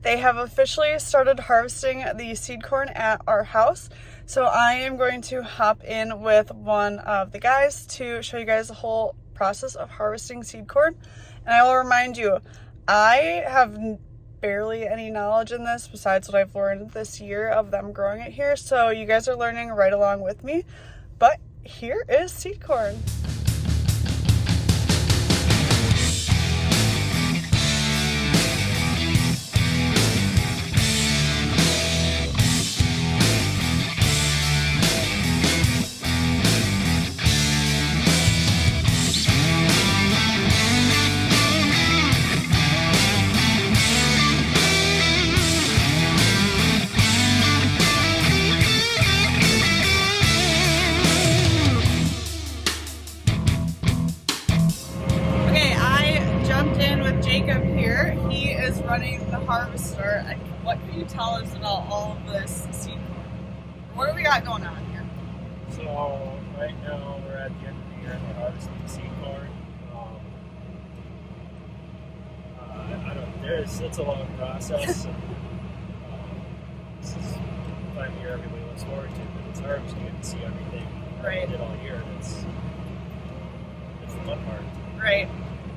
they have officially started harvesting the seed corn at our house. So I am going to hop in with one of the guys to show you guys the whole process of harvesting seed corn. And I will remind you, I have barely any knowledge in this besides what I've learned this year of them growing it here. So you guys are learning right along with me. But here is seed corn. Here, he is running the harvester. What can you tell us about all of this seed corn? What do we got going on here? So right now we're at the end of the year and we're harvesting the seed corn. It's a long process. This is the time of year everybody looks forward to, but it's harvesting it and see everything right. We did all year. And it's the fun part. Right.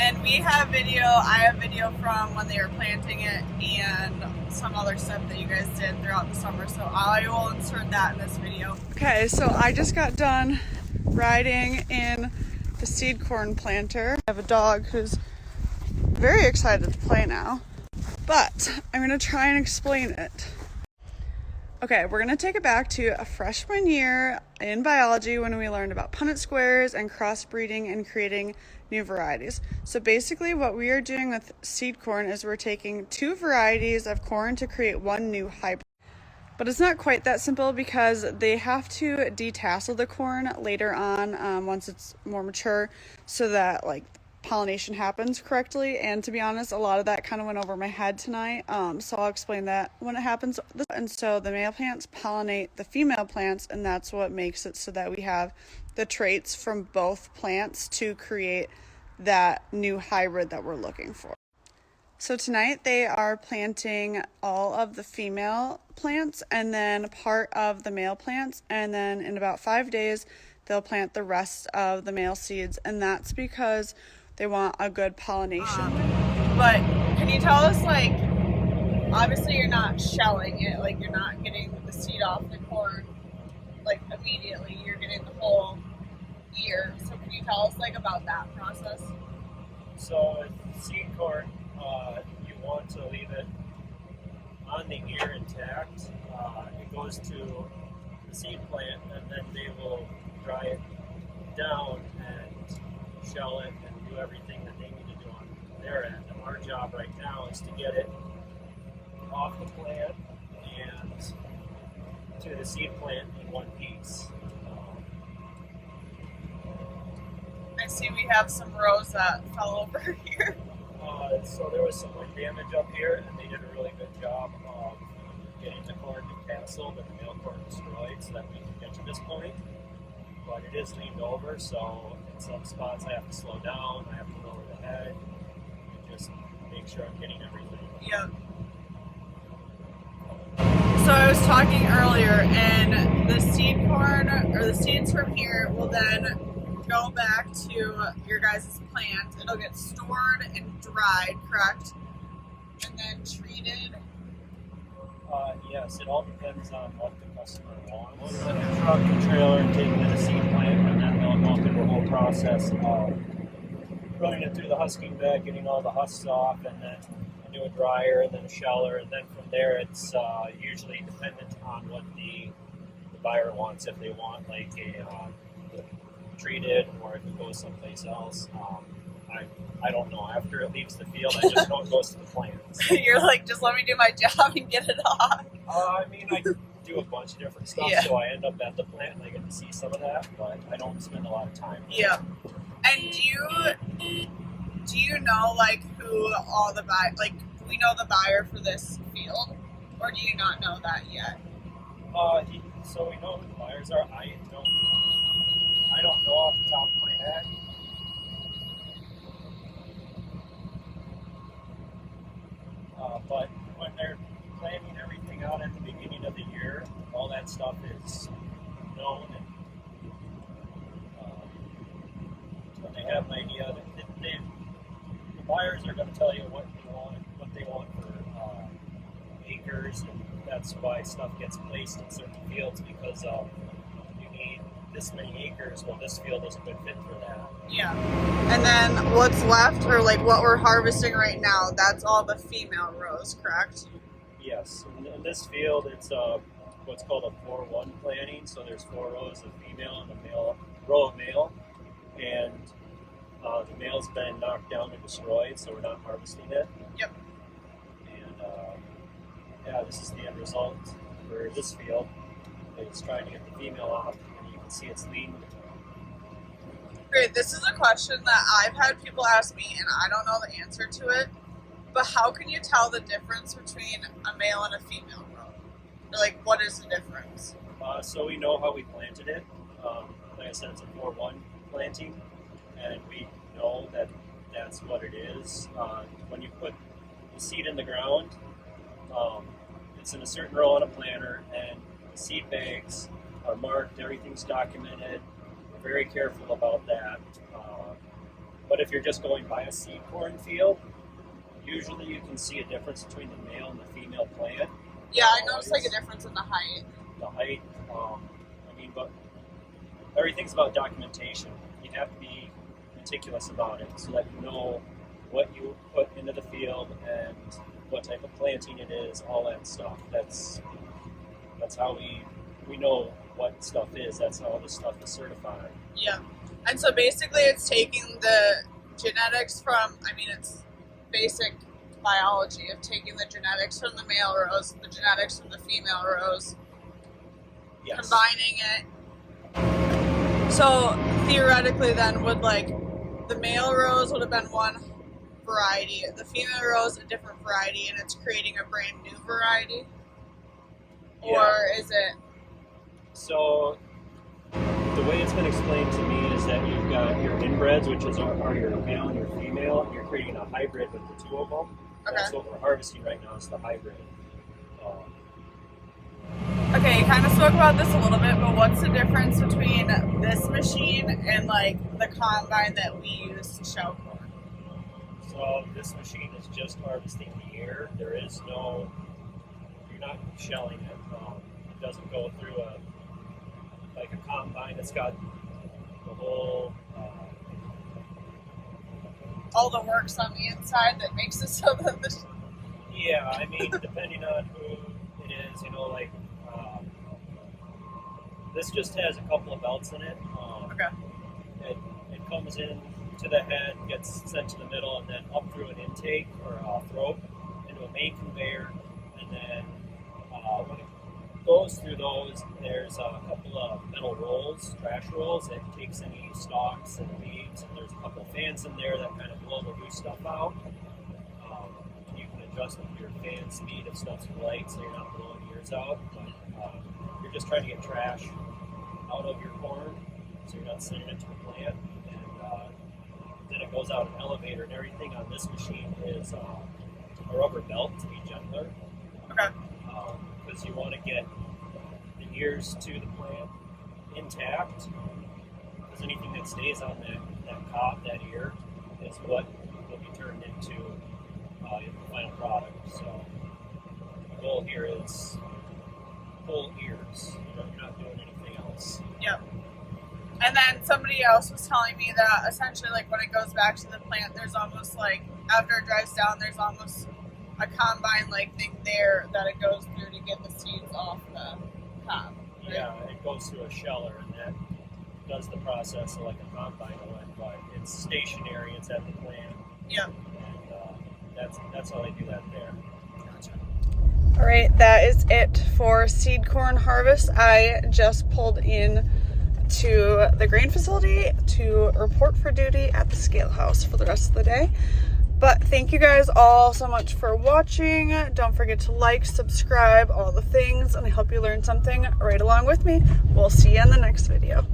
And we have video, I have video from when they were planting it and some other stuff that you guys did throughout the summer. So I will insert that in this video. Okay, so I just got done riding in the seed corn planter. I have a dog who's very excited to play now, but I'm gonna try and explain it. Okay, we're gonna take it back to a freshman year in biology when we learned about Punnett squares and crossbreeding and creating new varieties. So basically what we are doing with seed corn is we're taking two varieties of corn to create one new hybrid. But it's not quite that simple because they have to detassel the corn later on once it's more mature so that like pollination happens correctly. And to be honest, a lot of that kind of went over my head tonight. So I'll explain that when it happens. And so the male plants pollinate the female plants, and that's what makes it so that we have the traits from both plants to create that new hybrid that we're looking for. So tonight they are planting all of the female plants and then part of the male plants, and then in about 5 days they'll plant the rest of the male seeds, and that's because they want a good pollination. But can you tell us, like, obviously you're not shelling it, like you're not getting the seed off the corn like immediately, you're getting the whole ear. So can you tell us like about that process? So with seed corn, you want to leave it on the ear intact. It goes to the seed plant and then they will dry it down and shell it and do everything that they need to do on their end. And our job right now is to get it off the plant and to the seed plant in one piece. I see we have some rows that fell over here. So there was some wind damage up here, and they did a really good job of getting the corn decasseled and the male corn destroyed so that we can get to this point. But it is leaned over, so in some spots I have to slow down, I have to lower the head, and just make sure I'm getting everything. Yep. So I was talking earlier, and the seed corn, or the seeds from here, will then go back to your guys' plant. It'll get stored and dried, correct? And then treated? Yes, it all depends on what the customer wants. Load it in a truck and trailer and take it to the seed plant, and then they'll go through the whole process of running it through the husking bed, getting all the husks off, and then do a dryer and then a sheller, and then from there it's usually dependent on what the buyer wants. If they want like a treated, or if it goes someplace else. I don't know. After it leaves the field, I just know it goes to the plants. You're like, just let me do my job and get it off. I mean, I do a bunch of different stuff, yeah. So I end up at the plant and I get to see some of that, but I don't spend a lot of time. Yeah. And do you know like who all the buy? Like, do we know the buyer for this field, or do you not know that yet? So we know who the buyers are. I don't know off the top of my head. But when they're planning everything out at the beginning of the year, all that stuff is known, and when they have an idea, the buyers are going to tell you what they want for acres, and that's why stuff gets placed in certain fields, because you need this many acres. Well, this field is a good fit for that. Yeah. And then what's left, or like what we're harvesting right now, that's all the female rows, correct? Yes. In this field, it's what's called a 4-1 planting. So there's 4 rows of female and a row of male, and the male's been knocked down and destroyed, so we're not harvesting it. Yep. And yeah, this is the end result for this field. It's trying to get the female off, and you can see it's lean. Great. This is a question that I've had people ask me, and I don't know the answer to it. But how can you tell the difference between a male and a female row? Or like, what is the difference? So we know how we planted it. Like I said, it's a 4-1 planting, and we know that that's what it is. When you put the seed in the ground, it's in a certain row on a planter, and the seed bags are marked, everything's documented. We're very careful about that. But if you're just going by a seed corn field, usually you can see a difference between the male and the female plant. Yeah, I noticed like a difference in the height. The height, but everything's about documentation. You have to be meticulous about it so that you know what you put into the field and what type of planting it is, all that stuff. That's how we know what stuff is. That's how this stuff is certified. Yeah. And so basically it's taking the genetics from, it's basic biology of taking the genetics from the male rows, the genetics from the female rows, Yes. combining it. So theoretically then would like the male rows would have been one variety, the female rows a different variety, and it's creating a brand new variety? Yeah. Or is it? So the way it's been explained to me is that you've got your inbreds, which are your male and your female, and you're creating a hybrid with the 2 of them. Okay. That's what we're harvesting right now, is the hybrid. Okay, you kind of spoke about this a little bit, but what's the difference between this machine and like the combine that we use to shell corn? So this machine is just harvesting the ear. You're not shelling it. It doesn't go through a combine. It's got the whole all the works on the inside that makes it so that the... Yeah, depending on who it is, this just has a couple of belts in it. Okay. It comes in to the head, gets sent to the middle, and then up through an intake or a throat into a main conveyor, and then when it goes through those, there's a couple of metal rolls, trash rolls, that takes any stalks and leaves, and there's a couple of fans in there that kind of blow the loose stuff out. You can adjust your fan speed if stuff's light, so you're not blowing ears out, but you're just trying to get trash out of your corn, so you're not sending it to the plant, and then it goes out an elevator, and everything on this machine is a rubber belt to be gentler. Okay. Because you want to get the ears to the plant intact, because anything that stays on that cob, that ear, is what will be turned into the final product. So the goal here is full ears. You're not doing anything else. Yep. And then somebody else was telling me that essentially, like, when it goes back to the plant, there's almost like, after it dries down, there's almost a combine-like thing there that it goes through to get the seeds off the cob. Right? Yeah, it goes through a sheller, and that does the process like a combine would, but it's stationary. It's at the plant. Yep. And that's how they do that there. Gotcha. All right, that is it for seed corn harvest. I just pulled in to the grain facility to report for duty at the scale house for the rest of the day. But thank you guys all so much for watching. Don't forget to like, subscribe, all the things, and I hope you learned something right along with me. We'll see you in the next video.